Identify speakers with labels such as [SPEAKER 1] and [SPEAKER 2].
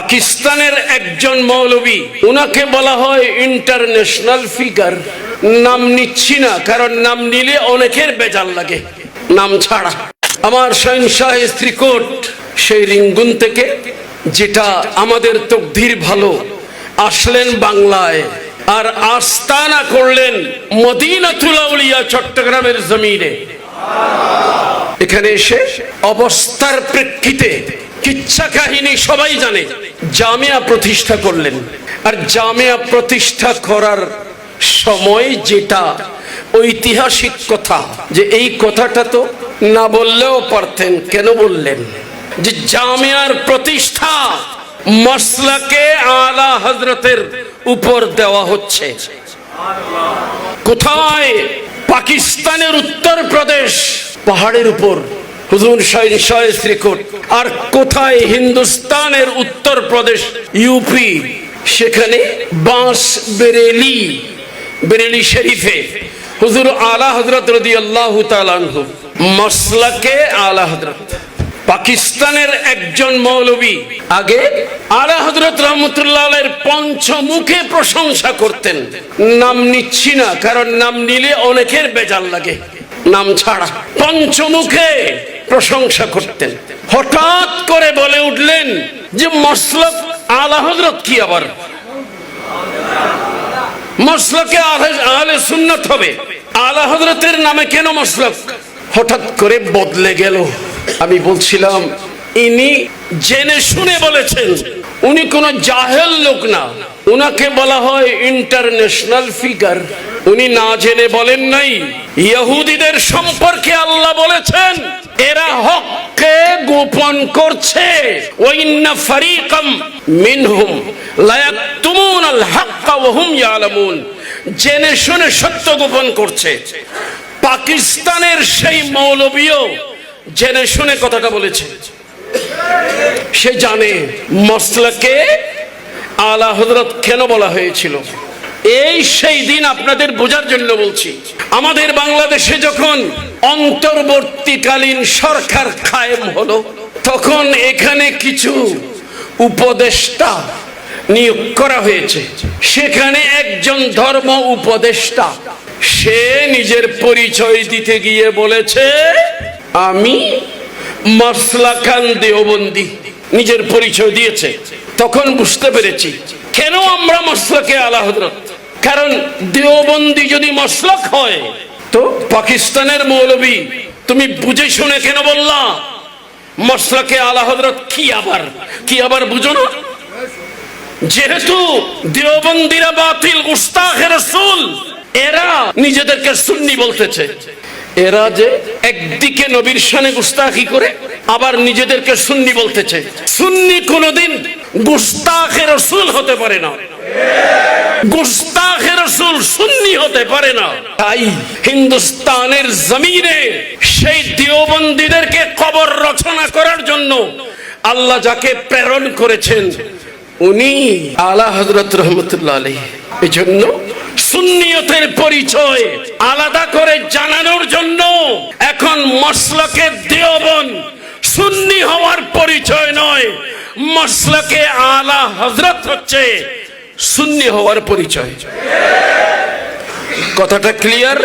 [SPEAKER 1] পাকিস্তানের একজন মৌলবী, উনাকে বলা হয় ইন্টারন্যাশনাল ফিগার। নাম নিচ্ছি না, কারণ নাম নিলে অনেকের বেজাল লাগে নাম ছাড়া। আমার শাহ স্ত্রীকোট সেই রিঙ্গুন থেকে, যেটা আমাদের তকদির ভালো, আসলেন বাংলায় আর আস্তানা করলেন মদিনাতুল আউলিয়া চট্টগ্রামের জমিনে। এখানে এসে অবস্থার প্রেক্ষিতে কিচ্ছা কাহিনী সবাই জানে, জামিয়া প্রতিষ্ঠা করলেন। আর জামিয়া প্রতিষ্ঠা করার সময় যেটা ঐতিহাসিক কথা, যে এই কথাটা তো না বললেও পারতেন, কেন বললেন? যে জামিয়ার প্রতিষ্ঠা মাসলাকে আলা হযরতের উপর দেওয়া হচ্ছে। কোথায়? পাকিস্তানের উত্তরপ্রদেশ পাহাড়ের উপর হুজুর শাহ শ্রীকোট। আর কোথায়? হিন্দুস্তানের উত্তরপ্রদেশ ইউপি, সেখানে বাঁশ বেরেলি শরীফে হুজুর আলা হযরত রাদিয়াল্লাহু তাআলা আনহু মাসলাকে আলা হযরত। পাকিস্তানের একজন মৌলবী আগে আলা হযরত রাহমাতুল্লাহ আলাইহির পঞ্চমুখে প্রশংসা করতেন। নাম নিচ্ছি না, কারণ নাম নিলে অনেকের বেজাল লাগে নাম ছাড়া। পঞ্চমুখে প্রশংসা করতেন। হঠাৎ করে বলে উঠলেন যে মাসলাক আলা হযরত কি? আবার মাসলাকে আহলে সুন্নাত হবে, আলা হযরতের নামে কেন মাসলাক? হঠাৎ করে বদলে গেল। আমি বলছিলাম ইনি জেনে শুনে বলেছেন, উনি কোন জাহেল লোক না, উনাকে বলা হয় ইন্টারন্যাশনাল ফিগার। উনি না জেনে বলেন নাই। ইহুদিদের সম্পর্কে আল্লাহ বলেছেন এরা হককে গোপন করছে, ওয়া ইন্না ফারীকাম মিনহুম লা ইয়াকতুমুনাল হাক্কা ওয়া হুম ইয়ালামুন। জেনে শুনে সত্য গোপন করছে। পাকিস্তানের সেই মৌলবীও জেনে শুনে কথাটা বলেছে। সে জানে মাসলাকে আলা হযরত কেন বলা হয়েছিল। এই সেই দিন আপনাদের বোঝার জন্য বলছি। আমাদের বাংলাদেশে যখন অন্তর্বর্তীকালীন সরকার কায়েম হলো, তখন এখানে কিছু উপদেষ্টা নিয়োগ করা হয়েছে। সেখানে একজন ধর্ম উপদেষ্টা, সে নিজের পরিচয় দিতে গিয়ে বলেছে আমি মাসলাকান দেওবন্দি, নিজের পরিচয় দিয়েছে। তখন বুঝতে পেরেছি কেন আমরা মাসলাকে আলা হযরত। কারণ দেওবন্দি যদি মাসলাক হয়, তো পাকিস্তানের মৌলবী তুমি বুঝে শুনে কেন বললা মাসলাকে আলা হযরত? কি আবার বুঝো না? যেহেতু দেওবন্দিরা বাতিল গুস্তাখে রাসূল, এরা নিজেদেরকে সুন্নি বলতেছে। এরা যে একদিকে নবীর শানে গুস্তাখি করে, আবার নিজেদেরকে সুন্নি বলতেছে। সুন্নি কোনদিন গুস্তাখে রাসূল হতে পারে না, গুস্তাখে রাসূল সুন্নি হতে পারে না। তাই হিন্দুস্তানের জমিনে সেই দেওবন্দীদেরকে কবর রচনা করার জন্য আল্লাহ যাকে প্রেরণ করেছেন উনি আলা হযরত রাহমাতুল্লাহ আলাইহি। এজন্য সুন্নিয়তের পরিচয় আলাদা করে জানানোর জন্য এখন মাসলাকে দেওবন্দ সুন্নি হওয়ার পরিচয় নয়, মাসলাকে আলা হযরত হচ্ছে সুন্নি হওয়ার পরিচয়। কথাটা ক্লিয়ার?